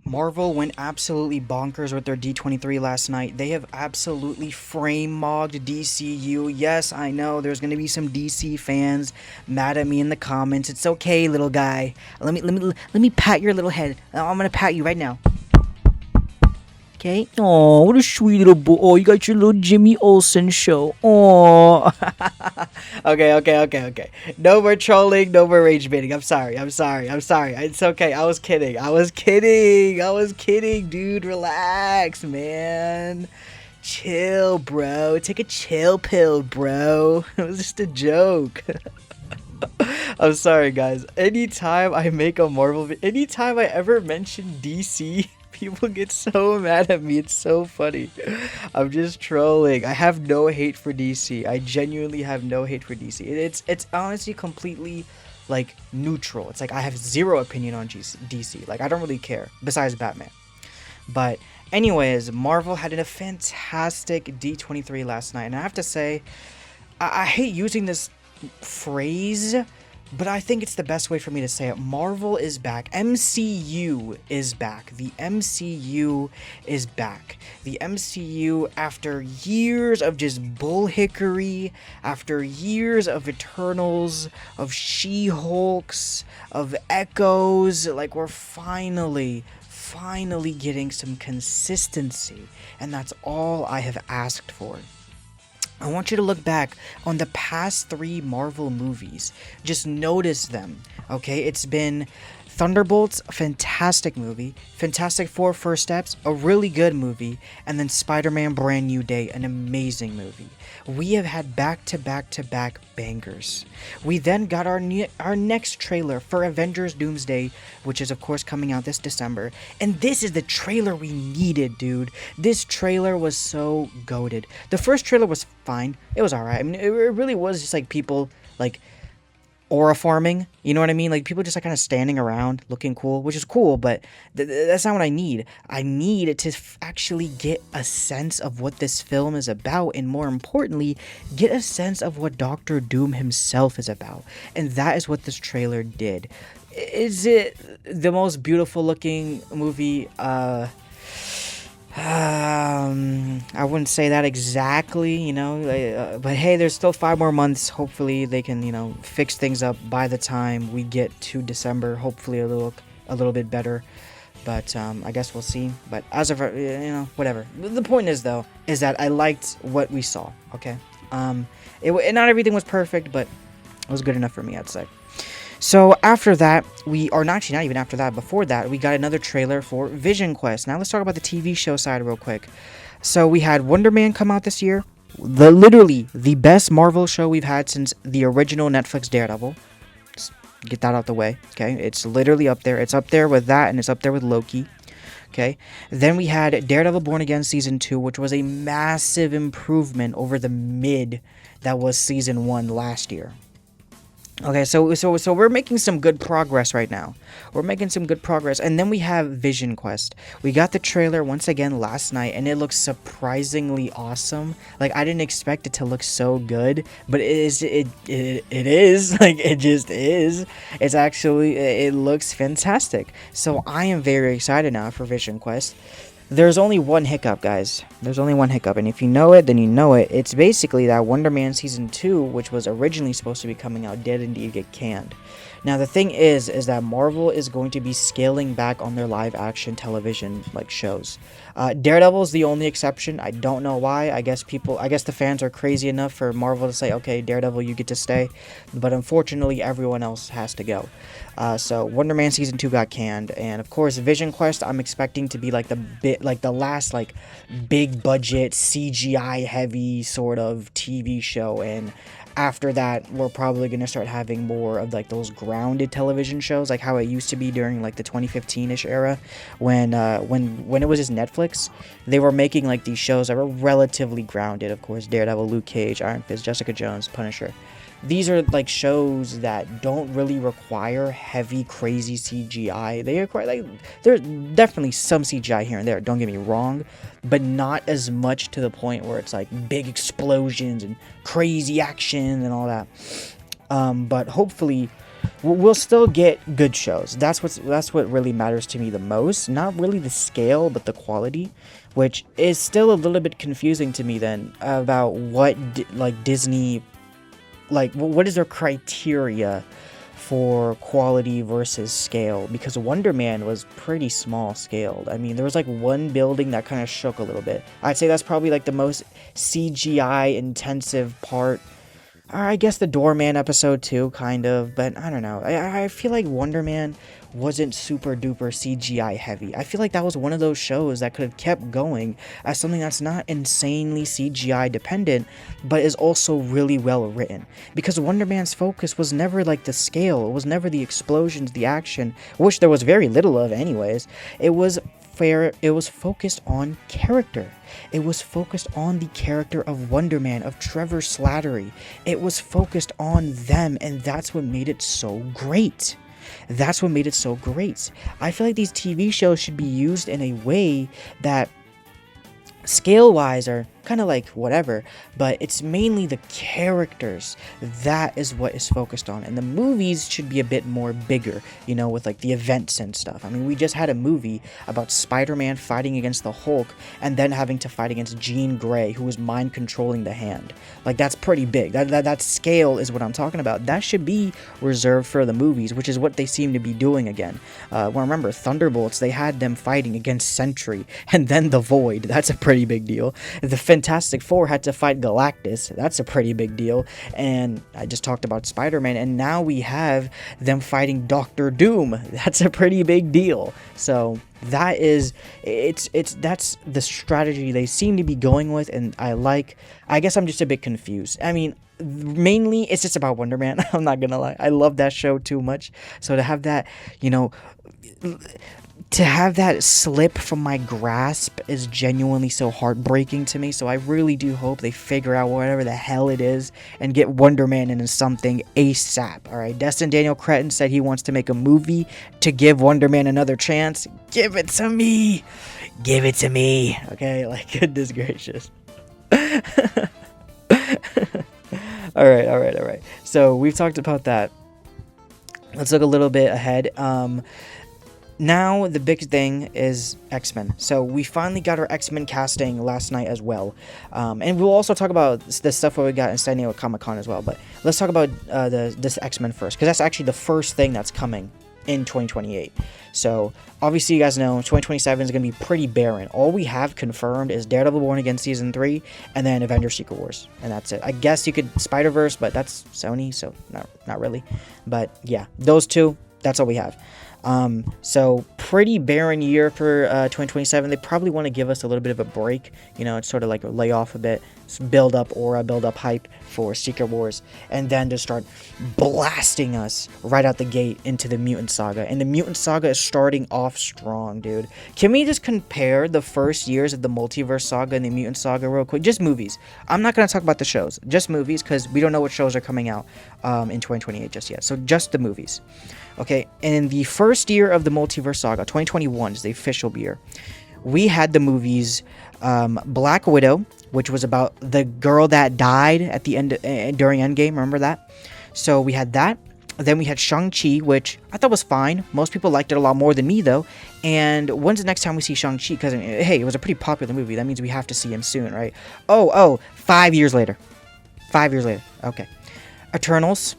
Marvel went absolutely bonkers with their D23 last night. They have absolutely frame mogged DCU. Yes, I know there's gonna be some DC fans mad at me in the comments. It's okay, little guy. Let me pat your little head. I'm gonna pat you right now. Okay. Oh, what a sweet little boy. Oh, you got your little Jimmy Olsen show. Oh. Okay. No more trolling, no more rage baiting. I'm sorry. It's okay. I was kidding, dude. Relax, man. Chill, bro. Take a chill pill, bro. It was just a joke. I'm sorry, guys. Anytime I ever mention DC, people get so mad at me. It's so funny. I'm just trolling. I have no hate for DC. I genuinely have no hate for DC. It's honestly completely like neutral. It's like I have zero opinion on DC. Like I don't really care besides Batman. But anyways, Marvel had a fantastic D23 last night, and I have to say, I hate using this phrase, but I think it's the best way for me to say it. Marvel is back. MCU is back. The MCU is back. The MCU, after years of just bullhickery, after years of Eternals, of She-Hulks, of Echoes, like we're finally getting some consistency, and that's all I have asked for. I want you to look back on the past 3 Marvel movies. Just notice them, okay? It's been Thunderbolts, a fantastic movie. Fantastic Four First Steps, a really good movie. And then Spider-Man Brand New Day, an amazing movie. We have had back-to-back-to-back bangers. We then got our next trailer for Avengers Doomsday, which is of course coming out this December. And this is the trailer we needed, dude. This trailer was so goated. The first trailer was fine. It was alright. I mean, it really was just like people, like, aura farming, you know what I mean? Like people just like kind of standing around looking cool, which is cool, but that's not what I need. I need to actually get a sense of what this film is about, and more importantly, get a sense of what Doctor Doom himself is about. And that is what this trailer did. Is it the most beautiful looking movie? I wouldn't say that exactly, you know, but hey, there's still 5 more months. Hopefully they can, you know, fix things up by the time we get to December. Hopefully a little bit better, but I guess we'll see. But as of, you know, whatever. The point is though, is that I liked what we saw. Okay, not everything was perfect, but it was good enough for me, I'd say. So after that, not even after that, before that, we got another trailer for Vision Quest. Now let's talk about the TV show side real quick. So we had Wonder Man come out this year. Literally the best Marvel show we've had since the original Netflix Daredevil. Just get that out the way, okay? It's literally up there. It's up there with that, and it's up there with Loki. Okay, then we had Daredevil Born Again Season 2, which was a massive improvement over the mid that was Season 1 last year. Okay, so we're making some good progress right now. We're making some good progress. And then we have Vision Quest. We got the trailer once again last night, and it looks surprisingly awesome. Like, I didn't expect it to look so good, but it is. Like, it just is. It's actually, it looks fantastic. So I am very excited now for Vision Quest. There's only one hiccup, guys. There's only one hiccup, and if you know it, then you know it. It's basically that Wonder Man Season 2, which was originally supposed to be coming out, did indeed get canned. Now, the thing is that Marvel is going to be scaling back on their live-action television, like, shows. Daredevil is the only exception. I don't know why. I guess the fans are crazy enough for Marvel to say, okay, Daredevil, you get to stay. But unfortunately, everyone else has to go. So Wonder Man Season 2 got canned, and of course Vision Quest I'm expecting to be like the last like big budget CGI heavy sort of TV show, and after that we're probably going to start having more of like those grounded television shows, like how it used to be during like the 2015ish era when it was just Netflix. They were making like these shows that were relatively grounded. Of course, Daredevil, Luke Cage, Iron Fist, Jessica Jones, Punisher. These are like shows that don't really require heavy, crazy CGI. They require, like, there's definitely some CGI here and there, don't get me wrong, but not as much to the point where it's like big explosions and crazy action and all that. But hopefully we'll still get good shows. That's what really matters to me the most. Not really the scale, but the quality, which is still a little bit confusing to me then about what like Disney, like what is their criteria for quality versus scale, because Wonder Man was pretty small scaled. I mean, there was like one building that kind of shook a little bit. I'd say that's probably like the most CGI intensive part. Or I guess the Doorman episode too, kind of, but I don't know. I feel like Wonder Man wasn't super duper CGI heavy. I feel like that was one of those shows that could have kept going as something that's not insanely CGI dependent, but is also really well written. Because Wonder Man's focus was never like the scale, it was never the explosions, the action, which there was very little of anyways. It was focused on character. It was focused on the character of Wonder Man, of Trevor Slattery. It was focused on them, and that's what made it so great. That's what made it so great. I feel like these TV shows should be used in a way that scale-wise are kind of like whatever, but it's mainly the characters. That is what is focused on, and the movies should be a bit more bigger, you know, with like the events and stuff. I mean, we just had a movie about Spider-Man fighting against the Hulk and then having to fight against Jean Grey, who was mind controlling the hand. Like, that's pretty big. That scale is what I'm talking about. That should be reserved for the movies, which is what they seem to be doing again. Well, remember Thunderbolts, they had them fighting against Sentry and then the Void. That's a pretty big deal. The Fantastic Four had to fight Galactus. That's a pretty big deal. And I just talked about Spider-Man, and now we have them fighting Doctor Doom. That's a pretty big deal. So that's the strategy they seem to be going with, and I guess I'm just a bit confused. I mean, mainly it's just about Wonder Man. I'm not gonna lie, I love that show too much. So to have that, you know, to have that slip from my grasp is genuinely so heartbreaking to me. So I really do hope they figure out whatever the hell it is and get Wonder Man into something ASAP. Alright, Destin Daniel Cretton said he wants to make a movie to give Wonder Man another chance. Give it to me! Give it to me! Okay, like, goodness gracious. Alright. So we've talked about that. Let's look a little bit ahead. Now, the big thing is X-Men. So, we finally got our X-Men casting last night as well. And we'll also talk about the stuff we got in San Diego Comic-Con as well. But let's talk about this X-Men first, because that's actually the first thing that's coming in 2028. So, obviously, you guys know 2027 is going to be pretty barren. All we have confirmed is Daredevil Born Again Season 3, and then Avengers Secret Wars. And that's it. I guess you could Spider-Verse, but that's Sony, so not really. But, yeah, those two, that's all we have. So pretty barren year for 2027. They probably want to give us a little bit of a break, you know, it's sort of like a lay off a bit, build up aura, build up hype for Secret Wars, and then to start blasting us right out the gate into the Mutant Saga. And the Mutant Saga is starting off strong, dude. Can we just compare the first years of the Multiverse Saga and the Mutant Saga real quick? Just movies. I'm not going to talk about the shows, just movies, because we don't know what shows are coming out in 2028 just yet. So just the movies. Okay, and in the first year of the Multiverse Saga, 2021 is the official year, we had the movies Black Widow, which was about the girl that died at the end during Endgame, remember that? So we had that. Then we had Shang-Chi, which I thought was fine. Most people liked it a lot more than me, though. And when's the next time we see Shang-Chi? Because, I mean, hey, it was a pretty popular movie. That means we have to see him soon, right? 5 years later. 5 years later. Okay. Eternals.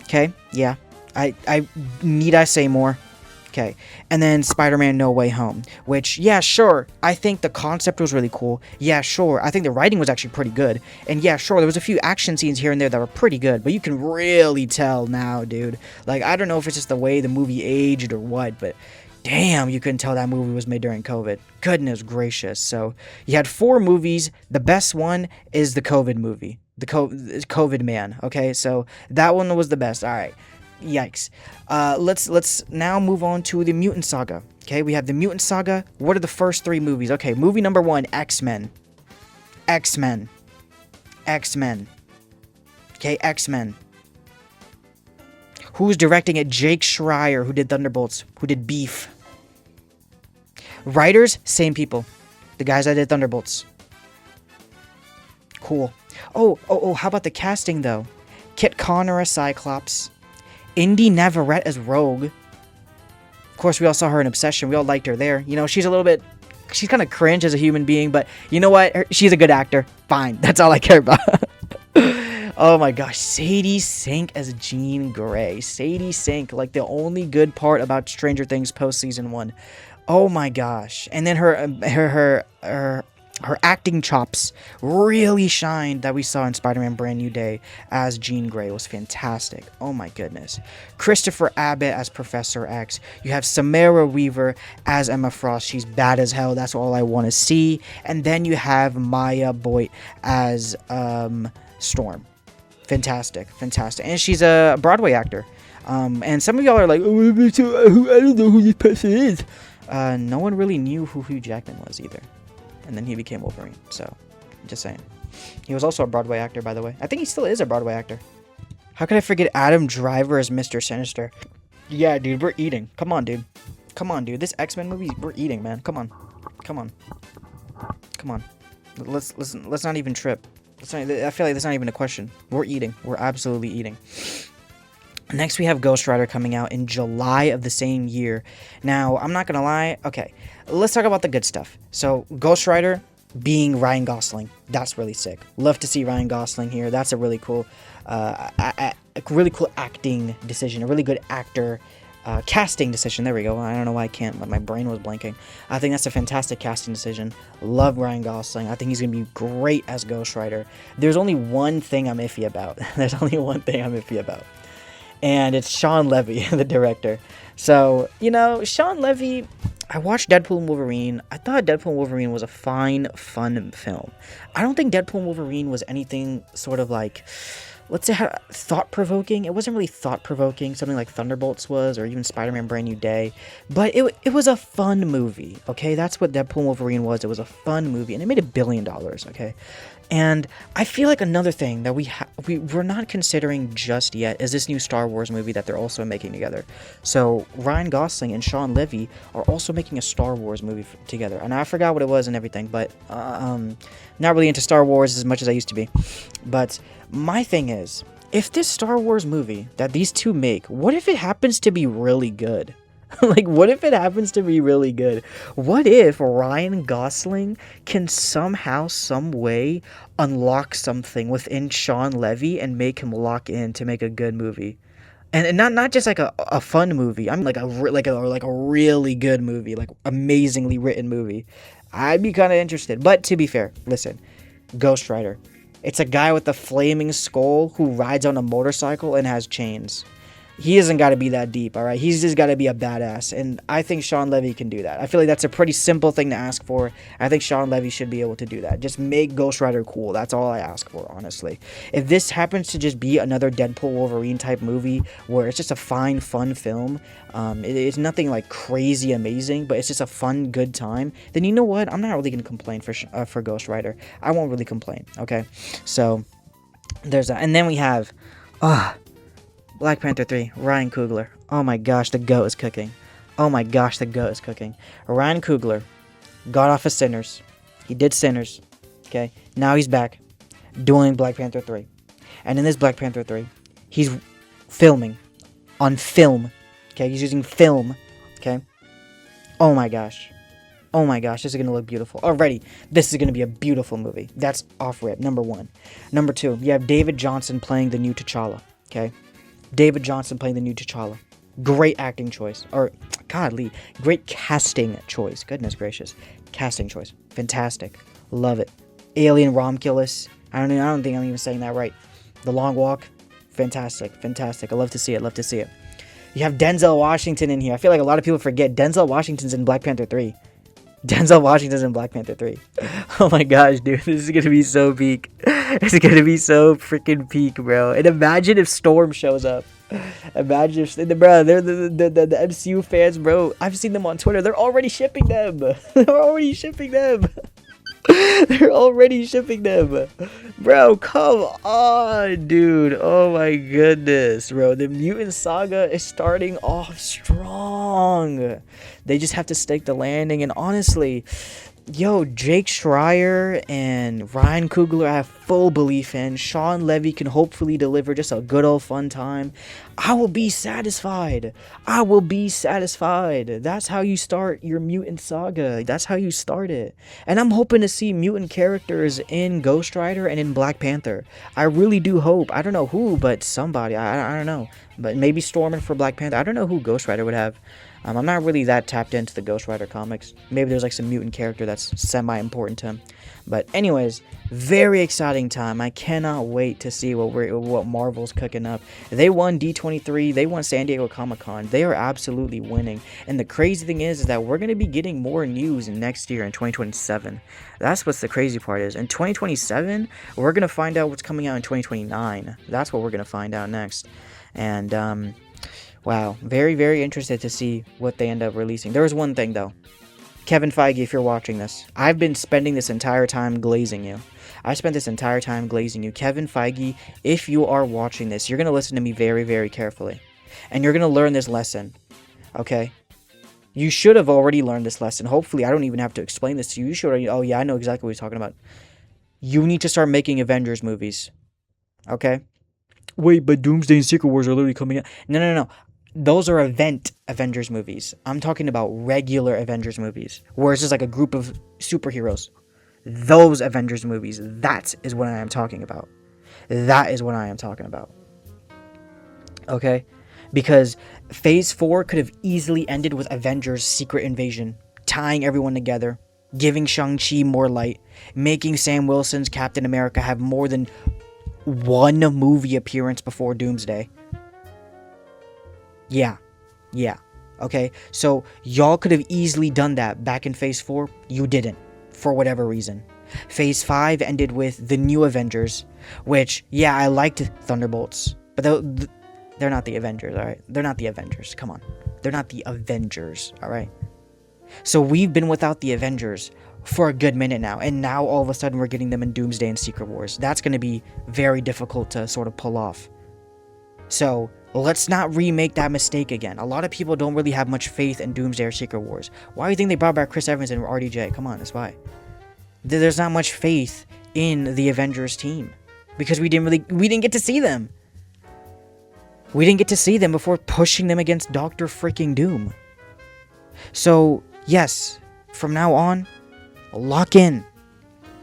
Okay, yeah. I need I say more? Okay. And then Spider-Man No Way Home, which, yeah, sure, I think the concept was really cool. Yeah, sure, I think the writing was actually pretty good. And yeah, sure, there was a few action scenes here and there that were pretty good, but you can really tell now, dude. Like, I don't know if it's just the way the movie aged or what, but damn, you couldn't tell that movie was made during COVID. Goodness gracious. So, you had 4 movies. The best one is the COVID movie. The COVID Man, okay? So, that one was the best. All right. Yikes. Let's now move on to the Mutant Saga. Okay, we have the Mutant Saga. What are the first 3 movies? Okay, movie number 1, X-Men. X-Men. X-Men. Okay, X-Men. Who's directing it? Jake Schreier, who did Thunderbolts, who did Beef. Writers, same people. The guys that did Thunderbolts. Cool. Oh, how about the casting, though? Kit Connor as Cyclops, Indy Navarrete as Rogue. Of course, we all saw her in Obsession. We all liked her there. You know, she's kind of cringe as a human being, but you know what? She's a good actor. Fine. That's all I care about. Oh my gosh. Sadie Sink as Jean Grey. Sadie Sink, like the only good part about Stranger Things post season 1. Oh my gosh. And then her acting chops really shined that we saw in Spider-Man Brand New Day as Jean Grey. Was fantastic. Oh my goodness. Christopher Abbott as Professor X. You have Samara Weaver as Emma Frost. She's bad as hell. That's all I want to see. And then you have Maya Boyd as Storm. Fantastic. And she's a Broadway actor. And some of y'all are like, oh, I don't know who this person is. No one really knew who Hugh Jackman was either. And then he became Wolverine. So, just saying. He was also a Broadway actor, by the way. I think he still is a Broadway actor. How could I forget Adam Driver as Mr. Sinister? Yeah, dude, we're eating. Come on, dude. This X-Men movie, we're eating, man. Come on. Let's not even trip. I feel like that's not even a question. We're eating. We're absolutely eating. Next, we have Ghost Rider coming out in July of the same year. Now, I'm not going to lie. Okay, let's talk about the good stuff. So, Ghost Rider being Ryan Gosling. That's really sick. Love to see Ryan Gosling here. That's a really cool, acting decision. A really good actor casting decision. There we go. I don't know why I can't, but my brain was blanking. I think that's a fantastic casting decision. Love Ryan Gosling. I think he's going to be great as Ghost Rider. There's only one thing I'm iffy about. And it's Sean Levy, the director. So, you know, Sean Levy, I watched Deadpool and Wolverine. I thought Deadpool and Wolverine was a fun film. I don't think Deadpool and Wolverine was anything sort of like, let's say, thought-provoking. It wasn't really thought-provoking, something like Thunderbolts was, or even Spider-Man Brand New Day. But it was a fun movie, okay? That's what Deadpool and Wolverine was. It was a fun movie, and it made $1 billion, okay? And I feel like another thing that we're not considering just yet is this new Star Wars movie that they're also making together. So Ryan Gosling and Sean Levy are also making a Star Wars movie together. And I forgot what it was and everything, but not really into Star Wars as much as I used to be. But my thing is, if this Star Wars movie that these two make, what if it happens to be really good? Like, what if it happens to be really good? What if Ryan Gosling can somehow, some way unlock something within Sean Levy and make him lock in to make a good movie? And not just like a fun movie. I mean like a really good movie, like amazingly written movie. I'd be kind of interested. But to be fair, listen, Ghost Rider. It's a guy with a flaming skull who rides on a motorcycle and has chains. He hasn't got to be that deep, all right? He's just got to be a badass, and I think Sean Levy can do that. I feel like that's a pretty simple thing to ask for. I think Sean Levy should be able to do that. Just make Ghost Rider cool. That's all I ask for, honestly. If this happens to just be another Deadpool Wolverine type movie where it's just a fine, fun film, it's nothing like crazy amazing, but it's just a fun, good time, then you know what? I'm not really going to complain for Ghost Rider. I won't really complain, okay? So, there's that. And then we have... Black Panther 3, Ryan Coogler. Oh my gosh, the GOAT is cooking. Ryan Coogler got off of Sinners. He did Sinners. Okay? Now he's back doing Black Panther 3. And in this Black Panther 3, he's filming on film. Okay? He's using film. Okay? Oh my gosh, this is going to look beautiful. Already, this is going to be a beautiful movie. That's off rip, number one. Number two, you have David Johnson playing the new T'Challa. Okay? David Johnson playing the new T'Challa. Great acting choice. Or, godly, great casting choice. Goodness gracious. Casting choice. Fantastic. Love it. Alien Romulus. I don't think I'm even saying that right. The Long Walk. Fantastic. I love to see it. You have Denzel Washington in here. I feel like a lot of people forget Denzel Washington's in Black Panther 3. Oh my gosh, dude. This is going to be so peak. It's going to be so freaking peak, bro. And imagine if Storm shows up. Imagine if... Bro, they're the MCU fans, bro. I've seen them on Twitter. They're already shipping them. Bro, come on, dude. Oh my goodness, bro. The Mutant Saga is starting off strong. They just have to stake the landing. And honestly, Yo, Jake Schreier and Ryan Coogler, I have full belief in. Sean Levy can hopefully deliver just a good old fun time. I will be satisfied. I will be satisfied. That's how you start your mutant saga. That's how you start it. And I'm hoping to see mutant characters in Ghost Rider and in Black Panther. I really do hope. I don't know who, but somebody. I don't know. But maybe Stormin for Black Panther. I don't know who Ghost Rider would have. I'm not really that tapped into the Ghost Rider comics. Maybe there's like some mutant character that's semi-important to him. But anyways, very exciting time. I cannot wait to see what Marvel's cooking up. They won D23. They won San Diego Comic-Con. They are absolutely winning. And the crazy thing is that we're going to be getting more news next year in 2027. That's what's the crazy part is. In 2027, we're going to find out what's coming out in 2029. That's what we're going to find out next. And, wow, very, very interested to see what they end up releasing. There was one thing, though. Kevin Feige, if you're watching this, I've been spending this entire time glazing you. I spent this entire time glazing you. Kevin Feige, if you are watching this, you're going to listen to me very, very carefully. And you're going to learn this lesson, okay? You should have already learned this lesson. Hopefully, I don't even have to explain this to you. You should already, oh yeah, I know exactly what he's talking about. You need to start making Avengers movies, okay? Wait, but Doomsday and Secret Wars are literally coming out. No. Those are event Avengers movies. I'm talking about regular Avengers movies, where it's just like a group of superheroes. Those Avengers movies, that is what I am talking about. That is what I am talking about. Okay? Because Phase 4 could have easily ended with Avengers Secret Invasion, tying everyone together, giving Shang-Chi more light, making Sam Wilson's Captain America have more than one movie appearance before Doomsday. Yeah. Okay, so y'all could have easily done that back in Phase 4. You didn't, for whatever reason. Phase 5 ended with the New Avengers, which, yeah, I liked Thunderbolts, but they're not the Avengers, alright? They're not the Avengers, come on. They're not the Avengers, alright? So we've been without the Avengers for a good minute now, and now all of a sudden we're getting them in Doomsday and Secret Wars. That's going to be very difficult to sort of pull off. So let's not remake that mistake again. A lot of people don't really have much faith in Doomsday or Secret Wars. Why do you think they brought back Chris Evans and RDJ? Come on, that's why. There's not much faith in the Avengers team because we didn't get to see them. We didn't get to see them before pushing them against Dr. Freaking Doom. So, yes, from now on, lock in.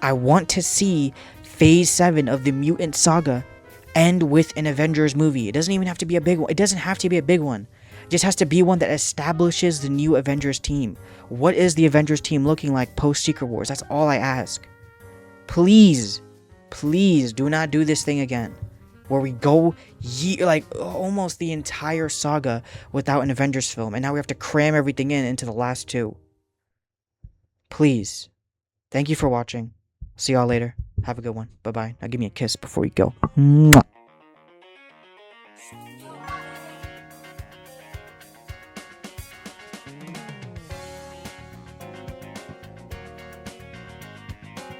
I want to see Phase 7 of the Mutant Saga end with an Avengers movie. It doesn't even have to be a big one. It doesn't have to be a big one. It just has to be one that establishes the new Avengers team. What is the Avengers team looking like post Secret Wars? That's all I ask. Please do not do this thing again, where we go almost the entire saga without an Avengers film, and now we have to cram everything into the last two. Please. Thank you for watching. See y'all later. Have a good one. Bye-bye. Now give me a kiss before we go. Mwah.